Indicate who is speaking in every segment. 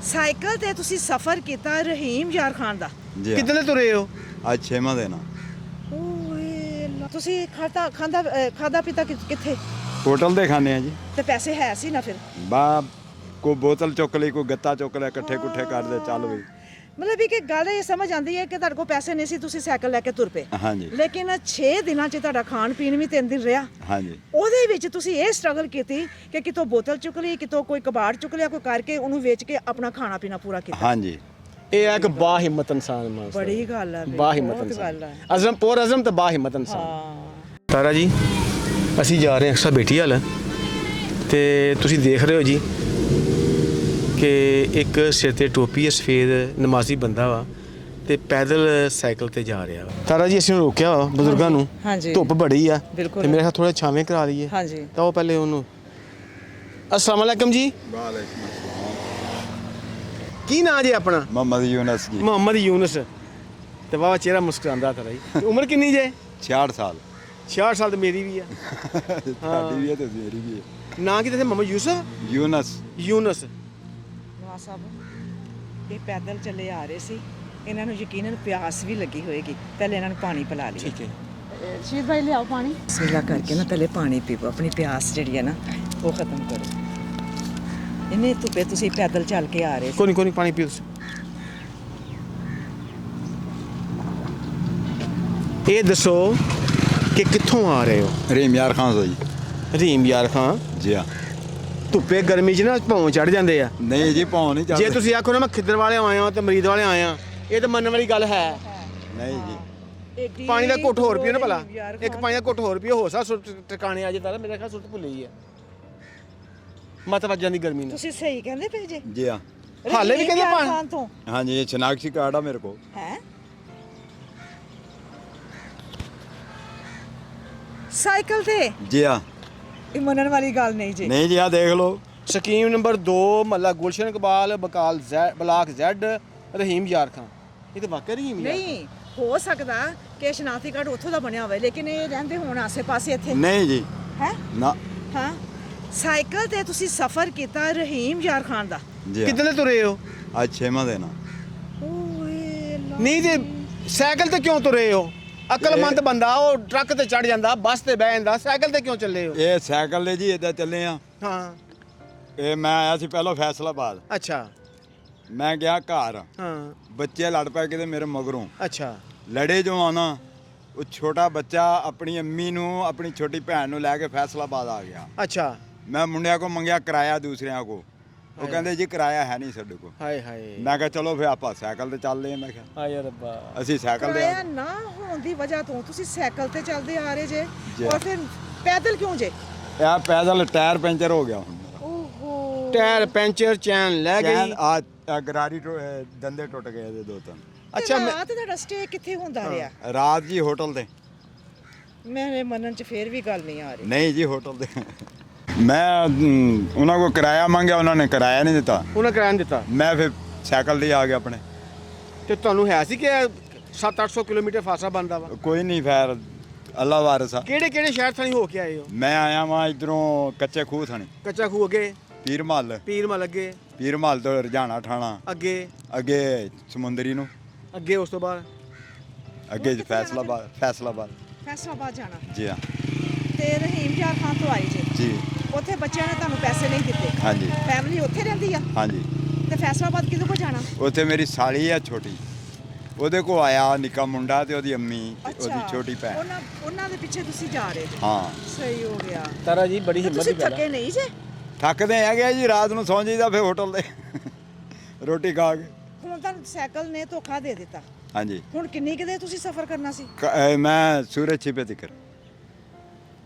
Speaker 1: Cycle ਤੇ ਤੁਸੀਂ ਸਫ਼ਰ ਕੀਤਾ ਰਹੀਮ ਯਾਰ ਖਾਨ ਦਾ।
Speaker 2: ਜੀ ਹਾਂ।
Speaker 3: ਕਿੱਦਣ ਤੁਰੇ ਹੋ?
Speaker 2: ਅੱਜ 6ਵਾਂ ਦਿਨ ਆ।
Speaker 1: ਓਏ ਤੁਸੀਂ ਖਾਦਾ ਪੀਤਾ ਕਿੱਥੇ?
Speaker 2: ਹੋਟਲ ਦੇ ਖਾਣੇ ਆ ਜੀ।
Speaker 1: ਤੇ ਪੈਸੇ ਹੈ ਸੀ ਨਾ ਫਿਰ?
Speaker 2: ਬਾ ਕੋਈ ਬੋਤਲ ਚੁੱਕ ਲਈ, ਕੋਈ ਗੱਤਾ ਚੁੱਕ ਲਿਆ, ਇਕੱਠੇ ਕੁੱਠੇ ਕਰਦੇ ਚੱਲ ਵੀ।
Speaker 1: ਮਤਲਬ ਕਿ ਗੱਲ ਇਹ ਸਮਝ ਆਉਂਦੀ ਹੈ ਕਿ ਤੁਹਾਡੇ ਕੋਲ ਪੈਸੇ ਨਹੀਂ ਸੀ, ਤੁਸੀਂ ਸਾਈਕਲ ਲੈ ਕੇ ਤੁਰ ਪਏ।
Speaker 2: ਹਾਂਜੀ
Speaker 1: ਲੇਕਿਨ 6 ਦਿਨਾਂ 'ਚ ਤੁਹਾਡਾ ਖਾਣ ਪੀਣ ਵੀ 3 ਦਿਨ ਰਿਹਾ।
Speaker 2: ਹਾਂਜੀ
Speaker 1: ਉਹਦੇ ਵਿੱਚ ਤੁਸੀਂ ਇਹ ਸਟਰਗਲ ਕੀਤੀ ਕਿ ਕਿਤੋਂ ਬੋਤਲ ਚੁੱਕ ਲਈ, ਕਿਤੋਂ ਕੋਈ ਕਬਾੜ ਚੁੱਕ ਲਿਆ, ਕੋਈ ਕਰਕੇ ਉਹਨੂੰ ਵੇਚ ਕੇ ਆਪਣਾ ਖਾਣਾ ਪੀਣਾ ਪੂਰਾ ਕੀਤਾ।
Speaker 2: ਹਾਂਜੀ।
Speaker 3: ਇਹ ਹੈ ਇੱਕ ਬਾਹਿੰਮਤ ਇਨਸਾਨ ਮਾਨਸਾ।
Speaker 1: ਬੜੀ ਗੱਲ ਹੈ,
Speaker 3: ਬਾਹਿੰਮਤ
Speaker 1: ਬਹੁਤ ਗੱਲ
Speaker 3: ਇਨਸਾਨ।
Speaker 1: ਹੈ।
Speaker 3: ਅਜ਼ਮ ਪੁਰ ਅਜ਼ਮ ਤੇ ਬਾਹਿੰਮਤ ਇਨਸਾਨ।
Speaker 1: ਹਾਂ
Speaker 3: ਤਾਰਾ ਜੀ, ਅਸੀਂ ਜਾ ਰਹੇ ਹਾਂ ਅਕਸਾ ਬੇਟੀ ਹਾਲ ਤੇ ਤੁਸੀਂ ਦੇਖ ਰਹੇ ਹੋ ਜੀ ਕਿ ਇੱਕ ਸਿਰ ਤੇ ਟੋਪੀ ਹੈ, ਸਫੇਦ ਨਮਾਜ਼ੀ ਬੰਦਾ ਵਾ ਤੇ ਪੈਦਲ ਸਾਈਕਲ ਤੇ ਜਾ ਰਿਹਾ ਵਾ। ਤਾਰਾ ਜੀ, ਅਸੀਂ ਉਹਨੂੰ ਰੋਕਿਆ ਵਾ ਬਜ਼ੁਰਗਾਂ ਨੂੰ।
Speaker 1: ਹਾਂਜੀ।
Speaker 3: ਧੁੱਪ ਬੜੀ ਆ
Speaker 1: ਬਿਲਕੁਲ।
Speaker 3: ਤੇ ਮੇਰੇ ਖਿਆਲ ਥੋੜਾ ਛਾਵੇਂ ਕਰਾ ਲਈਏ।
Speaker 1: ਹਾਂਜੀ।
Speaker 3: ਤਾਂ ਉਹ ਪਹਿਲੇ ਉਹਨੂੰ ਅਸਲਾਮ ਵਾਲੇਕਮ ਜੀ। ਕੀ ਨਾਂ ਜੀ ਆਪਣਾ?
Speaker 2: ਮੁਹੰਮਦ ਯੂਨਸ ਜੀ।
Speaker 3: ਮੁਹੰਮਦ ਯੂਨਸ। ਤੇ ਵਾਹ ਚਿਹਰਾ ਮੁਸਕਰਾਉਂਦਾ ਤਾਰਾ ਜੀ। ਤੇ ਉਮਰ ਕਿੰਨੀ ਜੇ?
Speaker 2: 66 ਸਾਲ।
Speaker 3: 66 ਸਾਲ ਤੇ ਮੇਰੀ ਵੀ ਆ।
Speaker 2: ਤੁਹਾਡੀ ਵੀ ਹੈ ਤੇ ਮੇਰੀ ਵੀ ਹੈ।
Speaker 3: ਨਾਂ ਕੀ ਤੇ ਮੁਹੰਮਦ ਯੂਸਫ
Speaker 2: ਯੂਨਸ।
Speaker 3: ਯੂਨਸ।
Speaker 1: ਨਵਾਜ਼ ਸਾਹਿਬ ਇਹ ਪੈਦਲ ਚੱਲੇ ਆ ਰਹੇ ਸੀ, ਇਹਨਾਂ ਨੂੰ ਯਕੀਨਨ ਪਿਆਸ ਵੀ ਲੱਗੀ ਹੋਏਗੀ। ਪਹਿਲੇ ਇਹਨਾਂ ਨੂੰ ਪਾਣੀ ਪਿਲਾ ਲਈਏ।
Speaker 3: ਠੀਕ ਹੈ।
Speaker 1: ਸ਼ੀਰ ਭਾਈ ਲਿਆਓ ਪਾਣੀ। ਬਿਸਮਿਲ੍ਲਾ ਕਰਕੇ ਨਾ ਪਹਿਲੇ ਪਾਣੀ ਪੀਵੋ, ਆਪਣੀ ਪਿਆਸ ਜਿਹੜੀ ਹੈ ਨਾ ਉਹ ਖਤਮ ਕਰੋ। ਇੰਨੇ ਧੁੱਪੇ ਤੁਸੀਂ ਪੈਦਲ ਚੱਲ ਕੇ ਆ ਰਹੇ ਸੀ।
Speaker 3: ਕੋਈ ਨਹੀਂ ਪਾਣੀ ਪੀਓ ਤੁਸੀਂ। ਇਹ ਦੱਸੋ ਕਿ ਕਿੱਥੋਂ ਆ ਰਹੇ ਹੋ?
Speaker 2: ਰਹੀਮ ਯਾਰ ਖਾਨ ਤੋਂ ਜੀ।
Speaker 3: ਹਰੀਮ ਯਾਰ ਖਾਨ।
Speaker 2: ਜੀ ਹਾਂ।
Speaker 3: ਧੁੱਪੇ ਗਰਮੀ 'ਚ ਨਾ ਭੌਂ ਚੜ ਜਾਂਦੇ ਆ।
Speaker 2: ਨਹੀਂ ਜੀ, ਭੌਂ ਨਹੀਂ
Speaker 3: ਜੇ
Speaker 2: ਚੜ੍ਹਦੇ।
Speaker 3: ਤੁਸੀਂ ਆਖੋ ਨਾ ਮੈਂ ਖਿੱਦਰ ਵਾਲੇ ਆਇਆ ਤੇ ਮਰੀਦ ਵਾਲੇ ਆਇਆ, ਇਹ ਤਾਂ ਮੰਨਣ ਵਾਲੀ ਗੱਲ ਹੈ।
Speaker 2: ਨਹੀਂ ਜੀ।
Speaker 3: ਪਾਣੀ ਦਾ ਘੁੱਟ ਹੋਰ ਪੀਓ ਨਾ ਭਲਾ। ਇੱਕ ਪਾਣੀ ਦਾ ਘੁੱਟ ਹੋਰ ਪੀਓ, ਹੋ ਸਕਦਾ ਸੁਰਤ ਟਿਕਾਣੇ ਆ ਜੇ। ਤਾਰਾ ਮੇਰੇ ਖਿਆਲ ਸੁਰਤ ਭੁੱਲੀ ਹੈ ਮਤ ਵੱਜਾਂ ਦੀ ਗਰਮੀ ਨਾਲ।
Speaker 1: ਤੁਸੀਂ ਸਹੀ ਕਹਿੰਦੇ ਪਏ ਜੇ।
Speaker 2: ਜੀ ਹਾਂ।
Speaker 3: ਹਾਲੇ ਵੀ ਕਹਿੰਦੇ
Speaker 1: ਰਹੀਮ ਯਾਰ ਖਾਨ ਤੋਂ
Speaker 2: ਹਾਂਜੀ, ਇਹ ਸ਼ਨਾਖਤੀ ਕਾਰਡ ਆ ਮੇਰੇ ਕੋਲ।
Speaker 1: ਹੈ ਸਾਈਕਲ ਤੇ।
Speaker 2: ਜੀ ਹਾਂ।
Speaker 1: ਇਹ ਮੰਨਣ ਵਾਲੀ ਗੱਲ ਨਹੀਂ ਜੀ।
Speaker 2: ਨਹੀਂ ਜੀ, ਆ ਦੇਖ ਲਓ।
Speaker 3: ਸਕੀਮ ਨੰਬਰ 2 ਮਹੱਲਾ ਗੁਲਸ਼ਨ ਇਕਬਾਲ ਬਲਾਕ ਜ਼ੈਡ ਰਹੀਮ ਯਾਰ ਖਾਨ। ਇਹ ਤਾਂ ਵਾਕਿਆ ਰਹੀਮ ਯਾਰ।
Speaker 1: ਨਹੀਂ ਹੋ ਸਕਦਾ ਕਿ ਸ਼ਨਾਖਤੀ ਕਾਰਡ ਉੱਥੋਂ ਦਾ ਬਣਿਆ ਹੋਵੇ, ਲੇਕਿਨ ਇਹ ਰਹਿੰਦੇ ਹੋਣ ਆਸੇ-ਪਾਸੇ ਇੱਥੇ।
Speaker 2: ਨਹੀਂ ਜੀ।
Speaker 1: ਹੈ
Speaker 2: ਨਾ।
Speaker 1: ਹਾਂ ਸਾਈਕਲ ਤੇ ਤੁਸੀਂ ਸਫ਼ਰ ਕੀਤਾ ਰਹੀਮ ਯਾਰ ਖਾਨ ਦਾ।
Speaker 2: ਜੀ ਹਾਂ।
Speaker 3: ਕਿੱਦਣ ਤੁਰੇ ਹੋ?
Speaker 2: ਅੱਜ 6ਵਾਂ ਦਿਨ ਆ।
Speaker 1: ਓਏ
Speaker 3: ਨਹੀਂ ਤੇ ਸਾਈਕਲ ਤੇ ਕਿਉਂ ਤੁਰੇ ਹੋ? ਅਕਲਮੰਦ ਬੰਦਾ ਉਹ ਟਰੱਕ ਤੇ ਚੜ ਜਾਂਦਾ, ਬੱਸ ਤੇ ਬਹਿ ਜਾਂਦਾ, ਸਾਈਕਲ ਤੇ ਕਿਉਂ ਚੱਲੇ ਹੋ?
Speaker 2: ਇਹ ਸਾਈਕਲ ਦੇ ਜੀ ਇੱਦਾਂ ਚੱਲੇ ਆ।
Speaker 3: ਹਾਂ।
Speaker 2: ਇਹ ਮੈਂ ਆਇਆ ਸੀ ਪਹਿਲਾਂ ਫੈਸਲਾਬਾਦ।
Speaker 3: ਅੱਛਾ।
Speaker 2: ਮੈਂ ਗਿਆ ਘਰ,
Speaker 3: ਹਾਂ।
Speaker 2: ਬੱਚੇ ਲੜ ਪਏ ਕਿਤੇ ਮੇਰੇ ਮਗਰੋਂ।
Speaker 3: ਅੱਛਾ।
Speaker 2: ਲੜੇ ਜੋ ਆਉਣਾ, ਉਹ ਛੋਟਾ ਬੱਚਾ ਆਪਣੀ ਅੰਮੀ ਨੂੰ, ਆਪਣੀ ਛੋਟੀ ਭੈਣ ਨੂੰ ਲੈ ਕੇ ਫੈਸਲਾਬਾਦ ਆ ਗਿਆ।
Speaker 3: ਅੱਛਾ।
Speaker 2: ਮੈਂ ਮੁੰਡਿਆਂ ਕੋ ਮੰਗਿਆ ਕਿਰਾਇਆ ਦੂਸਰਿਆਂ ਕੋ, ਉਹ ਕਹਿੰਦੇ ਜੀ ਕਿਰਾਇਆ ਹੈ ਨਹੀਂ ਸਾਡੇ ਕੋਲ।
Speaker 3: ਹਾਏ ਹਾਏ।
Speaker 2: ਮੈਂ ਕਿਹਾ ਚਲੋ ਫਿਰ ਆਪਾਂ ਸਾਈਕਲ ਤੇ ਚੱਲਦੇ ਆ। ਮੈਂ ਕਿਹਾ
Speaker 3: ਹਾਏ ਰੱਬਾ।
Speaker 2: ਅਸੀਂ ਸਾਈਕਲ ਤੇ
Speaker 1: ਕਿਰਾਇਆ ਨਾ ਹੋਣ ਦੀ ਵਜ੍ਹਾ ਤੋਂ ਤੁਸੀਂ ਸਾਈਕਲ ਤੇ ਚੱਲਦੇ ਆ ਰਹੇ ਜੇ,
Speaker 2: ਜੀ।
Speaker 1: ਔਰ ਫਿਰ ਪੈਦਲ ਕਿਉਂ ਜੇ?
Speaker 2: ਇਹ ਪੈਦਲ ਟਾਇਰ ਪੈਂਚਰ ਹੋ ਗਿਆ ਹੁਣ ਮੇਰਾ।
Speaker 1: ਓਹੋ
Speaker 3: ਟਾਇਰ ਪੈਂਚਰ, ਚੈਨ ਲੈ ਗਈ।
Speaker 2: ਆ ਗਰਾਰੀ ਦੰਦੇ ਟੁੱਟ ਗਏ ਇਹਦੇ 2-3।
Speaker 1: ਅੱਛਾ ਰਾਤ ਦਾ ਸਟੇ ਕਿੱਥੇ ਹੁੰਦਾ ਰਿਹਾ?
Speaker 2: ਰਾਤ ਜੀ ਹੋਟਲ ਤੇ।
Speaker 1: ਮੇਰੇ ਮਨਨ ਚ ਫੇਰ ਵੀ ਗੱਲ ਨਹੀਂ ਆ ਰਹੀ।
Speaker 2: ਨਹੀਂ ਜੀ, ਹੋਟਲ ਤੇ। ਮੈਂ ਉਹਨਾਂ ਕੋ ਕਿਰਾਇਆ ਮੰਗਿਆ, ਉਹਨਾਂ ਨੇ ਕਿਰਾਇਆ ਨਹੀਂ ਦਿੱਤਾ।
Speaker 3: ਉਹਨਾਂ ਕਿਰਾਇਆ ਨਹੀਂ ਦਿੱਤਾ
Speaker 2: ਮੈਂ ਫਿਰ ਸਾਈਕਲ ਤੇ ਆ ਗਿਆ ਆਪਣੇ।
Speaker 3: ਤੇ ਤੁਹਾਨੂੰ ਹੈ ਸੀ ਕਿ 700-800 ਕਿਲੋਮੀਟਰ ਫਾਸਲਾ ਬਣਦਾ ਵਾ?
Speaker 2: ਕੋਈ ਨਹੀਂ, ਫਿਰ ਅੱਲਾ ਵਾਰਸ ਆ।
Speaker 3: ਕਿਹੜੇ ਕਿਹੜੇ ਸ਼ਹਿਰ ਥਾਣੀ ਹੋ ਕੇ ਆਏ ਹੋ?
Speaker 2: ਮੈਂ ਆਇਆ ਵਾਂ ਇਧਰੋਂ ਕੱਚੇ ਖੂਹ ਥਾਣੀ,
Speaker 3: ਕੱਚਾ ਖੂਹ ਅੱਗੇ,
Speaker 2: ਪੀਰ ਮਹੱਲ,
Speaker 3: ਪੀਰ ਮਲ ਅੱਗੇ,
Speaker 2: ਪੀਰ ਮਹੱਲ ਤੋਂ ਰਜਾਣਾ ਠਾਣਾ,
Speaker 3: ਅੱਗੇ
Speaker 2: ਅੱਗੇ ਸਮੁੰਦਰੀ ਨੂੰ,
Speaker 3: ਅੱਗੇ ਉਸ ਤੋਂ ਬਾਅਦ
Speaker 2: ਅੱਗੇ ਫੈਸਲਾਬਾਦ।
Speaker 1: ਫੈਸਲਾਬਾਦ ਜਾਣਾ।
Speaker 2: ਜੀ ਹਾਂ।
Speaker 1: ਤੇ ਰਹੀਮ ਯਾਰ ਖਾਨ ਤੋਂ ਆਏ ਜੇ।
Speaker 2: ਜੀ
Speaker 1: ਉੱਥੇ ਬੱਚਿਆਂ ਨੇ ਤੁਹਾਨੂੰ ਪੈਸੇ ਨਹੀਂ ਦਿੱਤੇ।
Speaker 2: ਹਾਂਜੀ
Speaker 1: ਫੈਮਿਲੀ ਉੱਥੇ ਰਹਿੰਦੀ ਆ।
Speaker 2: ਹਾਂਜੀ।
Speaker 1: ਤੇ ਫੈਸਲਾਬਾਦ ਕਿਹਦੇ ਕੋਲ ਜਾਣਾ?
Speaker 2: ਉੱਥੇ ਮੇਰੀ ਸਾਲੀ ਆ ਛੋਟੀ, ਉਹਦੇ ਕੋ ਆਇਆ ਨਿੱਕਾ ਮੁੰਡਾ ਤੇ ਉਹਦੀ ਅੰਮੀ ਤੇ ਉਹਦੀ ਛੋਟੀ ਭੈਣ।
Speaker 1: ਉਹਨਾਂ ਦੇ ਪਿੱਛੇ ਤੁਸੀਂ ਜਾ ਰਹੇ ਜੇ।
Speaker 2: ਹਾਂ।
Speaker 1: ਸਹੀ ਹੋ ਗਿਆ।
Speaker 3: ਤਾਰਾ ਜੀ ਬੜੀ
Speaker 1: ਤੇ
Speaker 3: ਹਿੰਮਤ
Speaker 1: ਤੁਸੀਂ
Speaker 3: ਦੀ ਗੱਲ
Speaker 1: ਥੱਕੇ ਨਹੀਂ ਜੇ?
Speaker 2: ਥੱਕਦੇ ਹੈਗੇ ਜੀ, ਰਾਤ ਨੂੰ ਸੌਂ ਜਾਈਦਾ ਫਿਰ ਹੋਟਲ ਤੇ ਰੋਟੀ ਖਾ ਕੇ।
Speaker 1: ਹੁਣ ਤੁਹਾਨੂੰ ਸਾਈਕਲ ਨੇ ਧੋਖਾ ਦੇ ਦਿੱਤਾ।
Speaker 2: ਹਾਂਜੀ।
Speaker 1: ਹੁਣ ਕਿੰਨੀ ਕਿਤੇ ਤੁਸੀਂ ਸਫ਼ਰ ਕਰਨਾ ਸੀ?
Speaker 2: ਮੈਂ ਸੂਰਜ ਛਿਪੇ ਤਿਕਰ।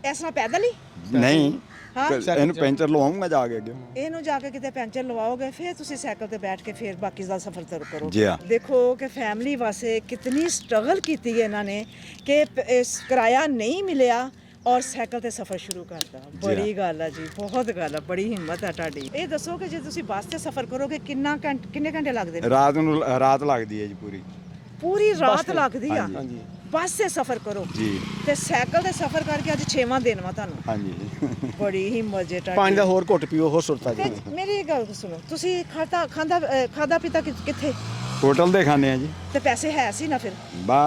Speaker 1: ਇਸ ਤਰ੍ਹਾਂ ਪੈਦਲ ਹੀ?
Speaker 2: ਨਹੀਂ,
Speaker 1: ਹਾਂ।
Speaker 2: ਇਹਨੂੰ ਪੈਂਚਰ ਲਵਾਉਂਗਾ ਜਾ ਕੇ ਅੱਗੇ।
Speaker 1: ਇਹਨੂੰ ਜਾ ਕੇ ਕਿਤੇ ਪੈਂਚਰ ਲਵਾਓਗੇ, ਫਿਰ ਤੁਸੀਂ ਸਾਈਕਲ ਤੇ ਬੈਠ ਕੇ ਫਿਰ ਬਾਕੀ ਦਾ ਸਫ਼ਰ ਤਰ ਕਰੋ।
Speaker 2: ਜੀ ਹਾਂ।
Speaker 1: ਦੇਖੋ ਕਿ ਫੈਮਿਲੀ ਵਾਸਤੇ ਕਿਤਨੀ ਸਟਰਗਲ ਕੀਤੀ ਹੈ ਇਹਨਾਂ ਨੇ ਕਿ ਇਸ ਕਿਰਾਇਆ ਨਹੀਂ ਮਿਲਿਆ ਔਰ ਸਾਈਕਲ ਤੇ ਸਫ਼ਰ ਸ਼ੁਰੂ ਕਰਤਾ। ਬੜੀ ਗੱਲ ਆ ਜੀ, ਬਹੁਤ ਗੱਲ ਆ, ਬੜੀ ਹਿੰਮਤ ਆ ਤੁਹਾਡੀ। ਇਹ ਦੱਸੋ ਕਿ ਜੇ ਤੁਸੀਂ ਬੱਸ ਤੇ ਸਫ਼ਰ ਕਰੋਗੇ ਕਿੰਨੇ ਘੰਟੇ ਲੱਗਦੇ ਨੇ?
Speaker 2: ਰਾਤ ਲੱਗਦੀ ਹੈ ਜੀ ਪੂਰੀ
Speaker 1: ਰਾਤ ਲੱਗਦੀ ਆ।
Speaker 2: ਹਾਂਜੀ।
Speaker 1: ਬੱਸ 'ਤੇ ਸਫ਼ਰ ਕਰੋ
Speaker 2: ਜੀ
Speaker 1: ਤੇ ਸਾਈਕਲ ਤੇ ਸਫ਼ਰ ਕਰਕੇ ਅੱਜ 6ਵਾਂ ਦਿਨ ਵਾ ਤੁਹਾਨੂੰ
Speaker 2: ਹਾਂਜੀ
Speaker 1: ਬੜੀ ਹਿੰਮਤ ਜੇ ਤੁਹਾਡੀ
Speaker 3: ਪਾਣੀ ਦਾ ਹੋਰ ਘੁੱਟ ਪੀਓ ਹੋਰ ਸੁਰਤਾ
Speaker 1: ਤੇ
Speaker 3: ਜੀ
Speaker 1: ਮੇਰੀ ਇੱਕ ਗੱਲ ਸੁਣੋ ਤੁਸੀਂ ਖਾਦਾ ਪੀਤਾ ਕਿੱਥੇ
Speaker 2: ਹੋਟਲ ਦੇ ਖਾਣੇ ਆ ਜੀ
Speaker 1: ਤੇ ਪੈਸੇ ਹੈ ਸੀ ਨਾ ਫਿਰ
Speaker 2: ਬਾ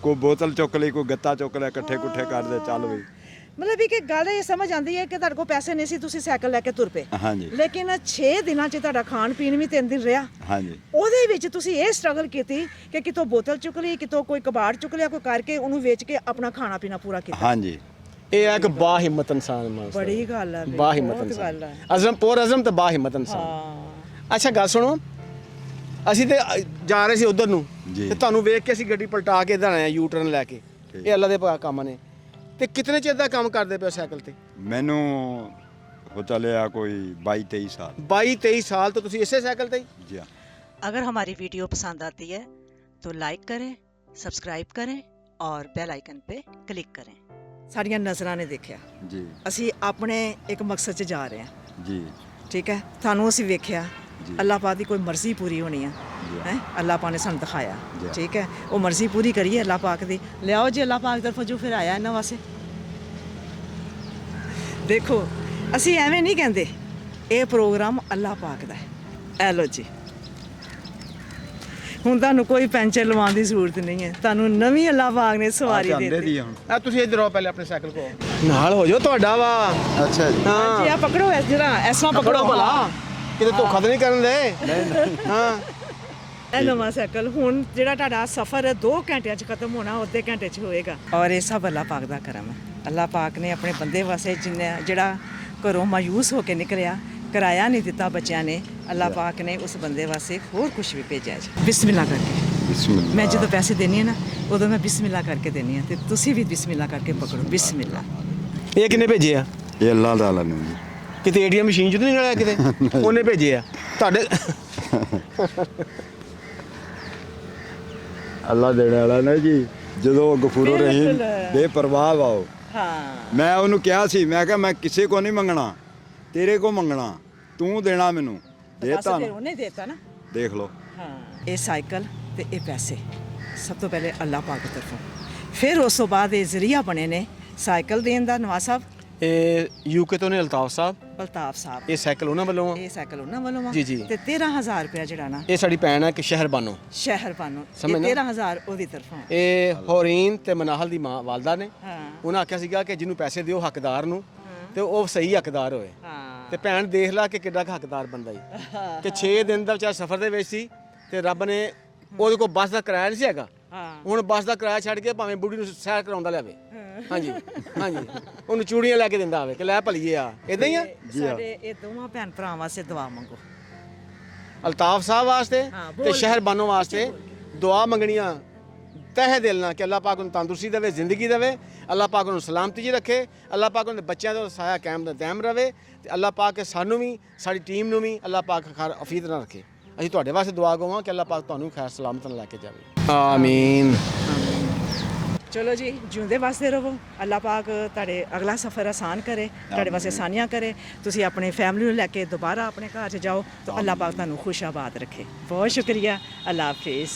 Speaker 2: ਕੋਈ ਬੋਤਲ ਚੁੱਕ ਲਈ ਕੋਈ ਗੱਤਾ ਚੁੱਕ ਲਿਆ ਇਕੱਠੇ ਕੁੱਠੇ ਕਰਦੇ ਚੱਲ ਬਈ
Speaker 1: ਮਤਲਬ ਵੀ ਕਿ ਗੱਲ ਇਹ ਸਮਝ ਆਉਂਦੀ ਹੈ ਕਿ ਤੁਹਾਡੇ ਕੋਲ ਪੈਸੇ ਨਹੀਂ ਸੀ ਤੁਸੀਂ ਸਾਈਕਲ ਲੈ ਕੇ ਤੁਰ ਪਏ
Speaker 2: ਹਾਂਜੀ
Speaker 1: ਲੇਕਿਨ 6 ਦਿਨਾਂ 'ਚ ਤੁਹਾਡਾ ਖਾਣ ਪੀਣ ਵੀ 3 ਦਿਨ ਰਿਹਾ
Speaker 2: ਹਾਂਜੀ
Speaker 1: ਉਹਦੇ ਵਿੱਚ ਤੁਸੀਂ ਇਹ ਸਟਰਗਲ ਕੀਤੀ ਕਿ ਕਿਤੋਂ ਬੋਤਲ ਚੁੱਕ ਲਈ ਕਿਤੋਂ ਕੋਈ ਕਬਾੜ ਚੁੱਕ ਲਿਆ ਕੋਈ ਕਰਕੇ ਉਹਨੂੰ ਵੇਚ ਕੇ ਆਪਣਾ ਖਾਣਾ ਪੀਣਾ ਪੂਰਾ ਕੀਤਾ
Speaker 2: ਹਾਂਜੀ
Speaker 3: ਇਹ ਹੈ ਕਿ ਬਾ ਹਿੰਮਤ ਇਨਸਾਨ ਮਾਨਸ
Speaker 1: ਬੜੀ ਗੱਲ ਹੈ
Speaker 3: ਬਾ ਹਿੰਮਤ
Speaker 1: ਬਹੁਤ ਗੱਲ
Speaker 3: ਇਨਸਾਨ
Speaker 1: ਹੈ
Speaker 3: ਅਜ਼ਮ ਪੂਰ ਅਜ਼ਮ ਤੇ ਬਾ ਹਿੰਮਤ ਇਨਸਾਨ
Speaker 1: ਹਾਂ
Speaker 3: ਅੱਛਾ ਗੱਲ ਸੁਣੋ ਅਸੀਂ ਤੇ ਜਾ ਰਹੇ ਸੀ ਉਧਰ ਨੂੰ
Speaker 2: ਜੀ।
Speaker 3: ਤੇ ਤੁਹਾਨੂੰ ਵੇਖ ਕੇ ਅਸੀਂ ਗੱਡੀ ਪਲਟਾ ਕੇ ਇੱਧਰ ਆਏ ਆ ਯੂ ਟਰਨ ਲੈ ਕੇ ਇਹ ਅੱਲਾ ਦੇ ਕੰਮ ਨੇ ਤੇ ਕਿਤਨੇ ਚਿਰ ਦਾ ਕੰਮ ਕਰਦੇ ਪਿਓ ਸਾਈਕਲ ਤੇ
Speaker 2: ਮੈਨੂੰ ਹੋ ਚੱਲਿਆ ਕੋਈ 22 23 ਸਾਲ
Speaker 3: 22 23 ਸਾਲ ਤੋਂ ਤੁਸੀਂ ਇਸੇ ਸਾਈਕਲ ਤੇ ਹੀ
Speaker 2: ਜੀ हाँ।
Speaker 4: अगर हमारी वीडियो पसंद आती है तो लाइक करें, सब्सक्राइब करें और बेल आइकन पे क्लिक करें।
Speaker 1: ਸਾਡੀਆਂ ਨਜ਼ਰਾਂ ਨੇ ਦੇਖਿਆ
Speaker 2: ਜੀ
Speaker 1: ਅਸੀਂ ਆਪਣੇ ਇੱਕ ਮਕਸਦ 'ਚ ਜਾ ਰਹੇ ਹਾਂ
Speaker 2: ਜੀ
Speaker 1: ਠੀਕ ਹੈ ਤੁਹਾਨੂੰ ਅਸੀਂ ਵੇਖਿਆ
Speaker 2: ਜੀ।
Speaker 1: ਅੱਲਾਹ ਪਾਕ ਦੀ ਕੋਈ ਮਰਜ਼ੀ ਪੂਰੀ ਹੋਣੀ ਆ
Speaker 2: ਜੀ।
Speaker 1: ਹੈ ਅੱਲਾਹ ਪਾਕ ਨੇ ਸਾਨੂੰ ਦਿਖਾਇਆ
Speaker 2: ਜੀ।
Speaker 1: ਠੀਕ ਹੈ ਉਹ ਮਰਜ਼ੀ ਪੂਰੀ ਕਰੀਏ ਅੱਲਾਹ ਪਾਕ ਦੀ ਲਿਆਓ ਜੀ ਅੱਲਾਹ ਪਾਕ ਤਰਫੋਂ ਜੋ ਫਿਰ ਆਇਆ ਇਹਨਾਂ ਵਾਸਤੇ ਦੇਖੋ ਅਸੀਂ ਐਵੇਂ ਨਹੀਂ ਕਹਿੰਦੇ ਇਹ ਪ੍ਰੋਗਰਾਮ ਅੱਲਾਹ ਪਾਕ ਦਾ ਹੈ ਐ ਲੋ ਜੀ ਹੁਣ ਤੁਹਾਨੂੰ ਕੋਈ ਪੈਂਚਰ ਲਵਾਉਣ ਦੀ ਜ਼ਰੂਰਤ ਨਹੀਂ ਹੈ ਤੁਹਾਨੂੰ ਨਵੀਂ ਅੱਲਾਹ ਪਾਕ ਨੇ ਸਵਾਰੀ ਦੇ
Speaker 2: ਜਾਂਦੇ
Speaker 1: ਦਿੱਤੀ
Speaker 2: ਦੀ ਹੁਣ
Speaker 3: ਆ ਤੁਸੀਂ ਇੱਧਰ ਆਓ ਪਹਿਲੇ ਆਪਣੇ ਸਾਈਕਲ ਕੋ ਨਾਲ ਹੋ ਜਾਓ ਤੁਹਾਡਾ ਵਾ
Speaker 2: ਅੱਛਾ ਜੀ
Speaker 1: ਜੀ
Speaker 3: ਹਾਂ
Speaker 1: ਆ ਪਕੜੋ ਇਸ ਤਰ੍ਹਾਂ ਇਸ ਤਰ੍ਹਾਂ
Speaker 3: ਪਕੜੋ
Speaker 1: ਪਕੜੋ
Speaker 3: ਭਲਾ ਕਿਤੇ ਧੋਖਾ ਤਾਂ ਨਹੀਂ ਕਰਨ ਦੇ ਹਾਂ
Speaker 1: ਇਹ ਨਵਾਂ ਸਾਈਕਲ ਹੁਣ ਜਿਹੜਾ ਤੁਹਾਡਾ ਸਫ਼ਰ 2 ਘੰਟਿਆਂ 'ਚ ਖਤਮ ਹੋਣਾ ਅੱਧੇ ਘੰਟੇ 'ਚ ਹੋਏਗਾ ਔਰ ਇਹ ਸਭ ਅੱਲਾਹ ਪਾਕ ਦਾ ਕਰਮ ਹੈ ਅੱਲਾਹ ਪਾਕ ਨੇ ਆਪਣੇ ਬੰਦੇ ਵਾਸਤੇ ਜਿੰਨਾ ਜਿਹੜਾ ਘਰੋਂ ਮਾਯੂਸ ਹੋ ਕੇ ਨਿਕਲਿਆ ਕਿਰਾਇਆ ਨਹੀਂ ਦਿੱਤਾ ਬੱਚਿਆਂ ਨੇ ਅੱਲਾਹ ਪਾਕ ਨੇ ਉਸ ਬੰਦੇ ਵਾਸਤੇ ਹੋਰ ਕੁਝ ਵੀ ਭੇਜਿਆ ਜੀ ਬਿਸਮਿਲ੍ਲਾ ਕਰਕੇ
Speaker 2: ਬਿਸਮਿਲ੍ਲਾ
Speaker 1: ਮੈਂ ਜਦੋਂ ਪੈਸੇ ਦੇਣੀ ਹੈ ਨਾ ਉਦੋਂ ਮੈਂ ਬਿਸਮਿਲ੍ਲਾ ਕਰਕੇ ਦੇਣੀ ਹੈ ਤੇ ਤੁਸੀਂ ਵੀ ਬਿਸਮਿਲ੍ਲਾ ਕਰਕੇ ਪਕੜੋ ਬਿਸਮਿਲ੍ਲਾ
Speaker 3: ਇਹ ਕਿੰਨੇ ਭੇਜੇ ਆ
Speaker 2: ਇਹ ਅੱਲਾਹ ਤਾਲਾ ਨੇ ਜੀ
Speaker 3: ਕਿਤੇ ਏਟੀਐਮ ਮਸ਼ੀਨ ਚ ਨਹੀਂ ਨਿਕਲਿਆ ਕਿਤੇ ਉਹਨੇ ਭੇਜੇ ਆ ਤੁਹਾਡੇ
Speaker 2: ਅੱਲਾਹ ਦੇਣ ਵਾਲਾ ਨਾ ਜੀ ਜਦੋਂ ਗਫੂਰ ਰਹੀਮ
Speaker 1: ਬਿਲਕੁਲ।
Speaker 2: ਬੇਪਰਵਾਹ ਆਓ
Speaker 1: ਹਾਂ
Speaker 2: ਮੈਂ ਉਹਨੂੰ ਕਿਹਾ ਸੀ ਮੈਂ ਕਿਹਾ ਮੈਂ ਕਿਸੇ ਕੋ ਨਹੀਂ ਮੰਗਣਾ ਤੇਰੇ ਕੋ ਮੰਗਣਾ ਤੂੰ ਦੇਣਾ ਮੈਨੂੰ
Speaker 1: ਬਸ
Speaker 2: ਦੇਤਾ
Speaker 1: ਫਿਰ ਉਹਨੇ ਦੇਤਾ ਨਾ
Speaker 2: ਦੇਖ ਲਓ
Speaker 1: ਹਾਂ ਇਹ ਸਾਈਕਲ ਤੇ ਇਹ ਪੈਸੇ ਸਭ ਤੋਂ ਪਹਿਲੇ ਅੱਲਾਹ ਪਾਕ ਦੀ ਤਰਫੋਂ ਫਿਰ ਉਸ ਤੋਂ ਬਾਅਦ ਇਹ ਜ਼ਰੀਆ ਬਣੇ ਨੇ ਸਾਈਕਲ ਦੇਣ ਦਾ ਨਵਾਜ਼ ਸਾਹਿਬ
Speaker 3: ਇਹ ਯੂਕੇ ਤੋਂ ਨੇ ਅਲਤਾਫ ਸਾਹਿਬ
Speaker 1: ਅਲਤਾਫ ਸਾਹਿਬ
Speaker 3: ਇਹ ਸਾਈਕਲ ਉਹਨਾਂ ਵੱਲੋਂ ਆ
Speaker 1: ਇਹ ਸਾਈਕਲ ਉਹਨਾਂ ਵੱਲੋਂ ਆ
Speaker 3: ਜੀ, ਜੀ।
Speaker 1: ਤੇ 13000 ਰੁਪਇਆ ਜਿਹੜਾ ਨਾ
Speaker 3: ਇਹ ਸਾਡੀ ਭੈਣ ਹੈ ਕਿ ਸ਼ਹਿਰਬਾਨੋ
Speaker 1: ਸ਼ਹਿਰ ਪਾਨੋ ਇਹ
Speaker 3: ਸਮਝ ਨਾ?
Speaker 1: 13000 ਉਹਦੀ ਤਰਫੋਂ
Speaker 3: ਇਹ ਹੋਰੀਨ ਤੇ ਮਨਾਹਲ ਦੀ ਮਾਂ ਵਾਲਦਾ ਨੇ
Speaker 1: ਹਾਂ
Speaker 3: ਉਹਨਾਂ ਆਖਿਆ ਸੀਗਾ ਕਿ ਜਿਹਨੂੰ ਪੈਸੇ ਦਿਓ ਹੱਕਦਾਰ ਨੂੰ ਤੇ ਉਹ ਸਹੀ ਹੱਕਦਾਰ ਹੋਏ
Speaker 1: ਹਾਂ
Speaker 3: ਤੇ ਭੈਣ ਦੇਖ ਲਾ ਕਿ ਕਿੱਡਾ ਕੁ ਹੱਕਦਾਰ ਬੰਦਾ ਈ ਕਿ 6 ਦਿਨ ਦਾ ਵਿਚਾਰਾ ਸਫ਼ਰ ਦੇ ਵਿੱਚ ਸੀ ਤੇ ਰੱਬ ਨੇ ਉਹਦੇ ਕੋਲ ਬੱਸ ਦਾ ਕਿਰਾਇਆ ਨਹੀਂ ਸੀ ਹੈਗਾ
Speaker 1: ਹਾਂ
Speaker 3: ਹੁਣ ਬੱਸ ਦਾ ਕਿਰਾਇਆ ਛੱਡ ਕੇ ਭਾਵੇਂ ਬੁੱਢੀ ਨੂੰ ਸੈਰ ਕਰਾਉਂਦਾ ਲਿਆਵੇ ਹਾਂਜੀ ਹਾਂਜੀ ਉਹਨੂੰ ਚੂੜੀਆਂ ਲੈ ਕੇ ਦਿੰਦਾ ਆਵੇ ਕਿ ਲੈ ਭਲੀਏ ਆ ਇਦਾਂ ਹੀ ਆ
Speaker 1: ਤੇ ਸਾਡੇ ਇਹ ਦੋਵਾਂ ਭੈਣ ਭਰਾਵਾਂ ਵਾਸਤੇ ਦੁਆ ਮੰਗੋ
Speaker 3: ਅਲਤਾਫ ਸਾਹਿਬ ਵਾਸਤੇ
Speaker 1: ਹਾਂ,
Speaker 3: ਤੇ
Speaker 1: ਬੋਲ।
Speaker 3: ਸ਼ਹਿਰਬਾਨੋ ਵਾਸਤੇ ਦੁਆ ਮੰਗਣੀਆਂ ਤਹਿ ਦਿਲ ਨਾਲ ਕਿ ਅੱਲਾਹ ਪਾਕ ਨੂੰ ਤੰਦਰੁਸਤੀ ਦੇਵੇ ਜ਼ਿੰਦਗੀ ਦੇਵੇ ਅੱਲਾਹ ਪਾਕ ਨੂੰ ਸਲਾਮਤੀ 'ਚ ਰੱਖੇ ਅੱਲਾਹ ਪਾਕ ਉਹਨਾਂ ਦੇ ਬੱਚਿਆਂ ਦਾ ਸਾਇਆ ਕਾਇਮ ਦਾ ਦائم ਰਵੇ ਤੇ ਅੱਲਾਹ ਪਾਕ ਸਾਨੂੰ ਵੀ ਸਾਡੀ ਟੀਮ ਨੂੰ ਵੀ ਅੱਲਾਹ ਪਾਕ ਖੈਰ ਅਫੀਦ ਨਾਲ ਰੱਖੇ ਅਸੀਂ ਤੁਹਾਡੇ ਵਾਸਤੇ ਦੁਆ ਗਵਾਂ ਕਿ ਅੱਲਾਹ ਪਾਕ ਤੁਹਾਨੂੰ ਖੈਰ ਸਲਾਮਤ ਨਾਲ ਲੈ ਕੇ ਜਾਵੇ ਆਮੀਨ
Speaker 1: ਚਲੋ ਜੀ ਜਿਉਂਦੇ ਵਾਸਤੇ ਰਹੋ ਅੱਲਾਹ ਪਾਕ ਤੁਹਾਡੇ ਅਗਲਾ ਸਫ਼ਰ ਆਸਾਨ ਕਰੇ ਤੁਹਾਡੇ ਵਾਸਤੇ ਆਸਾਨੀਆਂ ਕਰੇ ਤੁਸੀਂ ਆਪਣੇ ਫੈਮਿਲੀ ਨੂੰ ਲੈ ਕੇ ਦੁਬਾਰਾ ਆਪਣੇ ਘਰ 'ਚ ਜਾਓ ਤਾਂ ਅੱਲਾਹ ਪਾਕ ਤੁਹਾਨੂੰ ਖੁਸ਼ ਆਬਾਦ ਰੱਖੇ ਬਹੁਤ ਸ਼ੁਕਰੀਆ ਅੱਲਾਹ ਹਾਫਿਜ਼